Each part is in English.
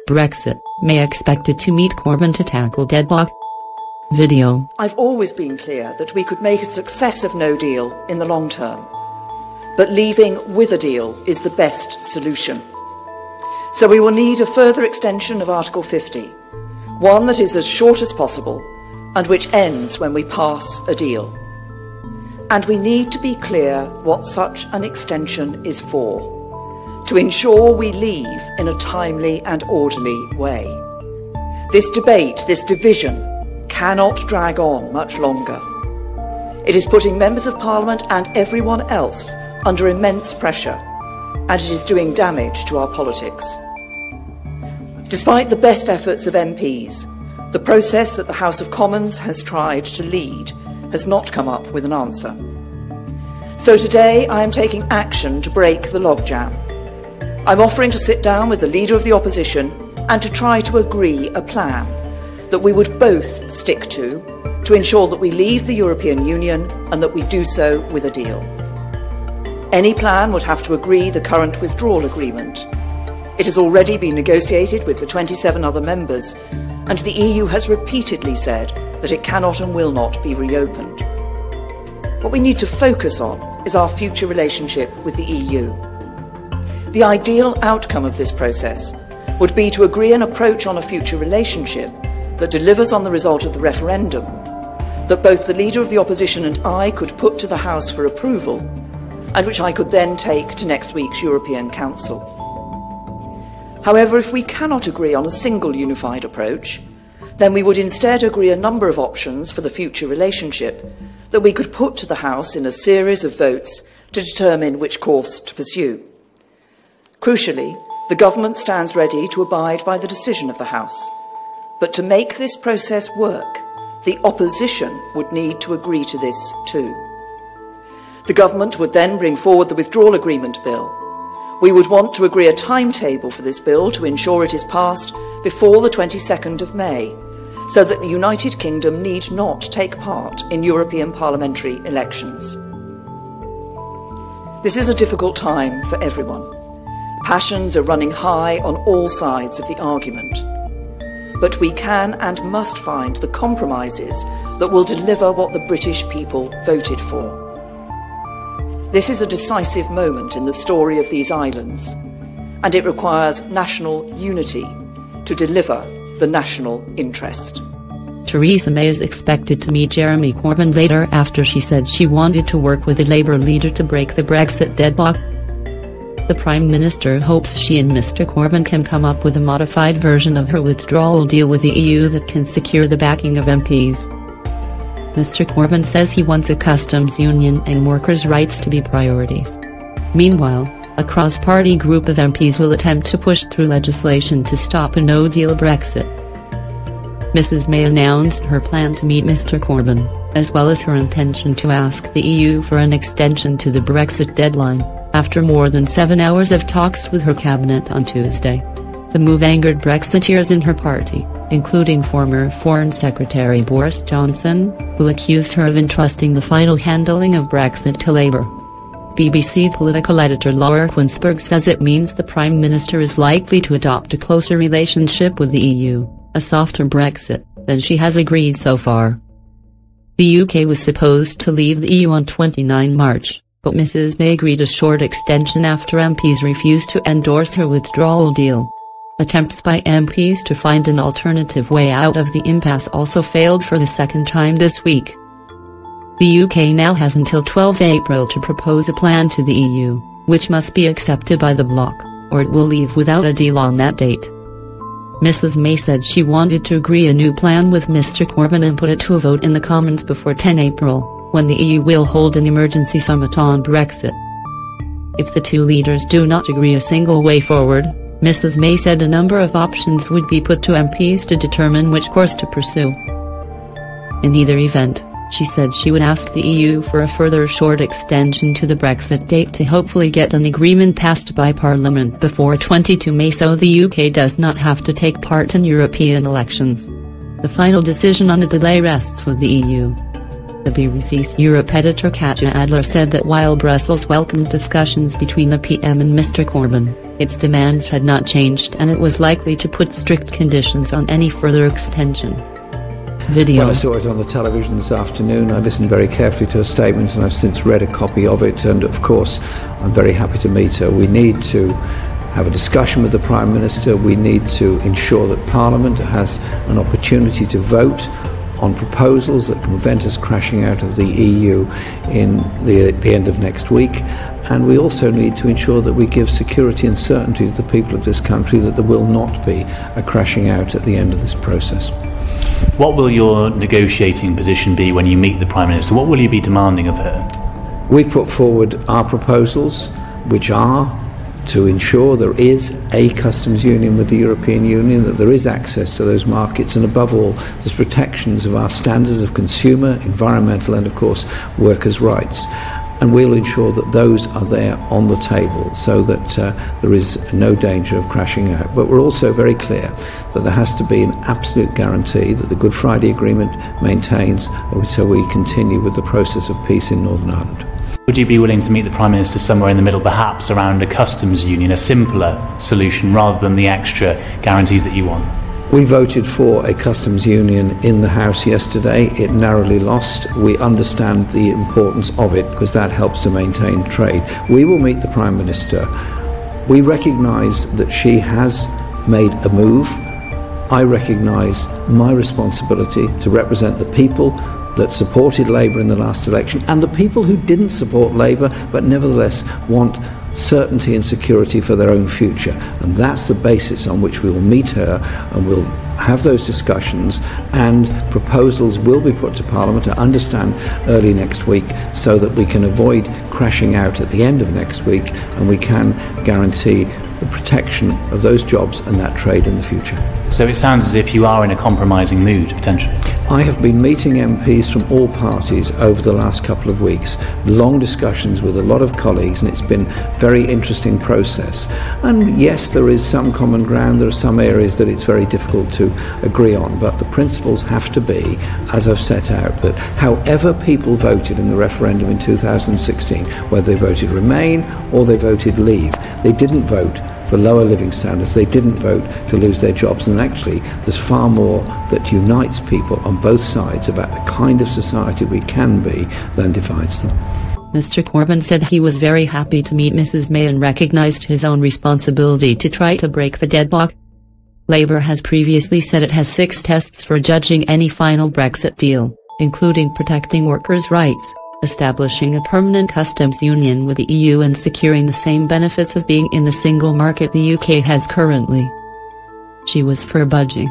Brexit, May expected to meet Corbyn to tackle deadlock. Video. I've always been clear that we could make a success of no deal in the long term. But leaving with a deal is the best solution. So we will need a further extension of Article 50, one that is as short as possible and which ends when we pass a deal. And we need to be clear what such an extension is for, to ensure we leave in a timely and orderly way. This debate, this division, cannot drag on much longer. It is putting members of Parliament and everyone else under immense pressure, and it is doing damage to our politics. Despite the best efforts of MPs, the process that the House of Commons has tried to lead has not come up with an answer. So today I am taking action to break the logjam. I'm offering to sit down with the Leader of the Opposition and to try to agree a plan that we would both stick to ensure that we leave the European Union and that we do so with a deal. Any plan would have to agree the current withdrawal agreement. It has already been negotiated with the 27 other members, and the EU has repeatedly said that it cannot and will not be reopened. What we need to focus on is our future relationship with the EU. The ideal outcome of this process would be to agree an approach on a future relationship that delivers on the result of the referendum, that both the Leader of the Opposition and I could put to the House for approval, and which I could then take to next week's European Council. However, if we cannot agree on a single unified approach, then we would instead agree a number of options for the future relationship that we could put to the House in a series of votes to determine which course to pursue. Crucially, the government stands ready to abide by the decision of the House. But to make this process work, the opposition would need to agree to this too. The government would then bring forward the withdrawal agreement bill. We would want to agree a timetable for this bill to ensure it is passed before the 22nd of May, so that the United Kingdom need not take part in European parliamentary elections. This is a difficult time for everyone. Passions are running high on all sides of the argument. But we can and must find the compromises that will deliver what the British people voted for. This is a decisive moment in the story of these islands, and it requires national unity to deliver the national interest. Theresa May is expected to meet Jeremy Corbyn later after she said she wanted to work with the Labour leader to break the Brexit deadlock. The Prime Minister hopes she and Mr Corbyn can come up with a modified version of her withdrawal deal with the EU that can secure the backing of MPs. Mr Corbyn says he wants a customs union and workers' rights to be priorities. Meanwhile, a cross-party group of MPs will attempt to push through legislation to stop a no-deal Brexit. Mrs May announced her plan to meet Mr Corbyn, as well as her intention to ask the EU for an extension to the Brexit deadline, after more than 7 hours of talks with her cabinet on Tuesday. The move angered Brexiteers in her party, including former Foreign Secretary Boris Johnson, who accused her of entrusting the final handling of Brexit to Labour. BBC political editor Laura Quinsberg says it means the Prime Minister is likely to adopt a closer relationship with the EU, a softer Brexit, than she has agreed so far. The UK was supposed to leave the EU on 29 March, but Mrs May agreed a short extension after MPs refused to endorse her withdrawal deal. Attempts by MPs to find an alternative way out of the impasse also failed for the second time this week. The UK now has until 12 April to propose a plan to the EU, which must be accepted by the bloc, or it will leave without a deal on that date. Mrs May said she wanted to agree a new plan with Mr Corbyn and put it to a vote in the Commons before 10 April, when the EU will hold an emergency summit on Brexit. If the two leaders do not agree a single way forward, Mrs May said a number of options would be put to MPs to determine which course to pursue. In either event, she said she would ask the EU for a further short extension to the Brexit date to hopefully get an agreement passed by Parliament before 22 May so the UK does not have to take part in European elections. The final decision on the delay rests with the EU. The BBC's Europe editor Katja Adler said that while Brussels welcomed discussions between the PM and Mr Corbyn, its demands had not changed and it was likely to put strict conditions on any further extension. Video. Well, I saw it on the television this afternoon. I listened very carefully to her statement and I've since read a copy of it, and of course I'm very happy to meet her. We need to have a discussion with the Prime Minister. We need to ensure that Parliament has an opportunity to vote on proposals that can prevent us crashing out of the EU in the end of next week. And we also need to ensure that we give security and certainty to the people of this country that there will not be a crashing out at the end of this process. What will your negotiating position be when you meet the Prime Minister? What will you be demanding of her? We've put forward our proposals, which are to ensure there is a customs union with the European Union, that there is access to those markets, and above all, there's protections of our standards of consumer, environmental and of course workers' rights. And we'll ensure that those are there on the table so that there is no danger of crashing out. But we're also very clear that there has to be an absolute guarantee that the Good Friday Agreement maintains, so we continue with the process of peace in Northern Ireland. Would you be willing to meet the Prime Minister somewhere in the middle, perhaps around a customs union, a simpler solution rather than the extra guarantees that you want? We voted for a customs union in the House yesterday. It narrowly lost. We understand the importance of it because that helps to maintain trade. We will meet the Prime Minister. We recognise that she has made a move. I recognise my responsibility to represent the people that supported Labour in the last election and the people who didn't support Labour but nevertheless want certainty and security for their own future. And that's the basis on which we will meet her, and we'll have those discussions, and proposals will be put to Parliament, I understand, early next week, so that we can avoid crashing out at the end of next week and we can guarantee the protection of those jobs and that trade in the future. So it sounds as if you are in a compromising mood, potentially. I have been meeting MPs from all parties over the last couple of weeks, long discussions with a lot of colleagues, and it's been a very interesting process. And yes, there is some common ground, there are some areas that it's very difficult to agree on, but the principles have to be, as I've set out, that however people voted in the referendum in 2016, whether they voted Remain or they voted Leave, they didn't vote for lower living standards, they didn't vote to lose their jobs, and actually there's far more that unites people on both sides about the kind of society we can be than divides them. Mr Corbyn said he was very happy to meet Mrs May and recognised his own responsibility to try to break the deadlock. Labour has previously said it has 6 tests for judging any final Brexit deal, including protecting workers' rights, establishing a permanent customs union with the EU and securing the same benefits of being in the single market the UK has currently. She was for budging.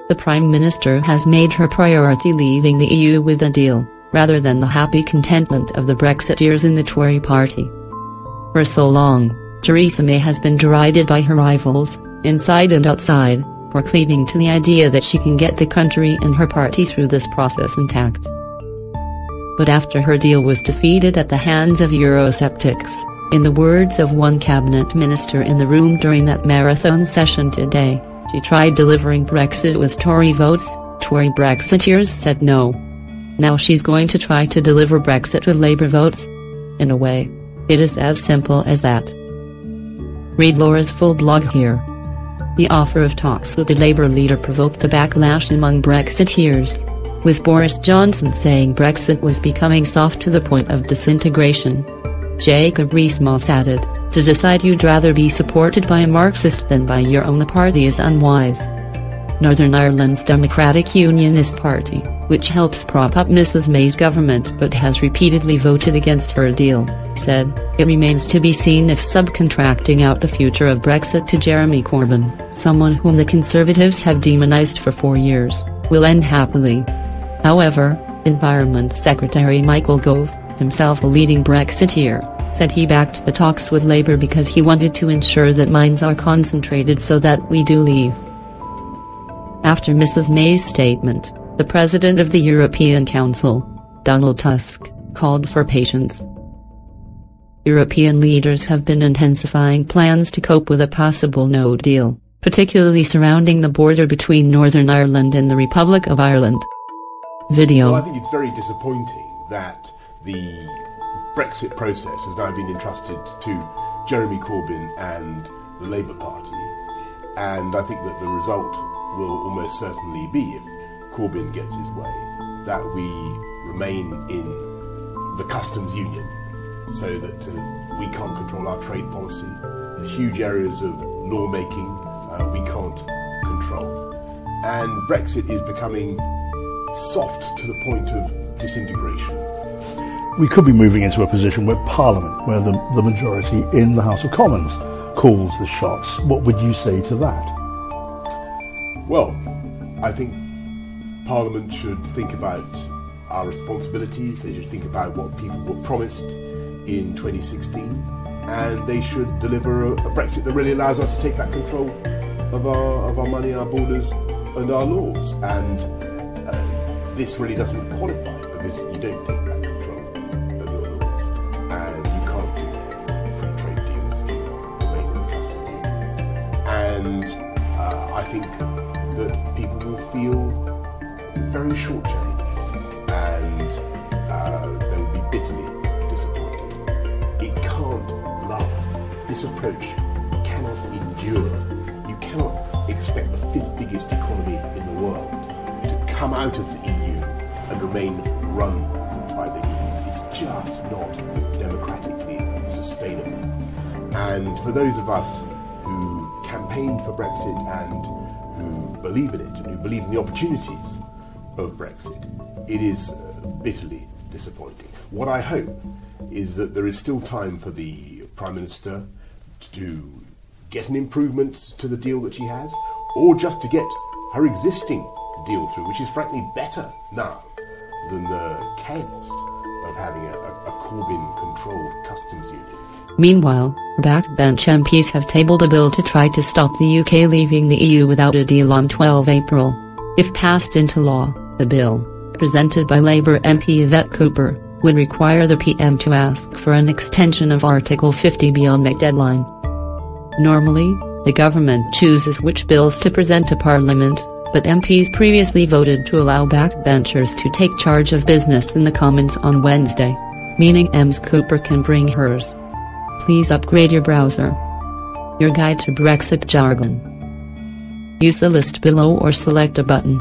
The Prime Minister has made her priority leaving the EU with a deal, rather than the happy contentment of the Brexiteers in the Tory party. For so long, Theresa May has been derided by her rivals, inside and outside, for cleaving to the idea that she can get the country and her party through this process intact. But after her deal was defeated at the hands of Eurosceptics, in the words of one cabinet minister in the room during that marathon session today, she tried delivering Brexit with Tory votes. Tory Brexiteers said no. Now she's going to try to deliver Brexit with Labour votes? In a way, it is as simple as that. Read Laura's full blog here. The offer of talks with the Labour leader provoked a backlash among Brexiteers, with Boris Johnson saying Brexit was becoming soft to the point of disintegration. Jacob Rees-Mogg added, "To decide you'd rather be supported by a Marxist than by your own party is unwise." Northern Ireland's Democratic Unionist Party, which helps prop up Mrs May's government but has repeatedly voted against her deal, said, "It remains to be seen if subcontracting out the future of Brexit to Jeremy Corbyn, someone whom the Conservatives have demonised for 4 years, will end happily." However, Environment Secretary Michael Gove, himself a leading Brexiteer, said he backed the talks with Labour because he wanted to ensure that minds are concentrated so that we do leave. After Mrs May's statement, the President of the European Council, Donald Tusk, called for patience. European leaders have been intensifying plans to cope with a possible no deal, particularly surrounding the border between Northern Ireland and the Republic of Ireland. Video. Well, I think it's very disappointing that the Brexit process has now been entrusted to Jeremy Corbyn and the Labour Party, and I think that the result will almost certainly be, if Corbyn gets his way, that we remain in the customs union, so that we can't control our trade policy. The huge areas of lawmaking we can't control. And Brexit is becoming soft to the point of disintegration. We could be moving into a position where Parliament, where the majority in the House of Commons calls the shots. What would you say to that? Well, I think Parliament should think about our responsibilities, they should think about what people were promised in 2016, and they should deliver a Brexit that really allows us to take back control of our money, our borders and our laws. And this really doesn't qualify, because you don't take back control of your laws, and you can't do free trade deals if you remain in the customs union. And I think that people will feel very shortchanged, and they will be bitterly disappointed. It can't last. This approach cannot endure. You cannot expect the 5th biggest economy in the world to come out of the EU and remain run by the EU. It's just not democratically sustainable. And for those of us who campaigned for Brexit and who believe in it and who believe in the opportunities of Brexit, it is bitterly disappointing. What I hope is that there is still time for the Prime Minister to get an improvement to the deal that she has, or just to get her existing deal through, which is frankly better now than the chaos of having a Corbyn-controlled customs union. Meanwhile, backbench MPs have tabled a bill to try to stop the UK leaving the EU without a deal on 12 April. If passed into law, the bill, presented by Labour MP Yvette Cooper, would require the PM to ask for an extension of Article 50 beyond that deadline. Normally, the government chooses which bills to present to Parliament, but MPs previously voted to allow backbenchers to take charge of business in the Commons on Wednesday, meaning Ms Cooper can bring hers. Please upgrade your browser. Your guide to Brexit jargon. Use the list below or select a button.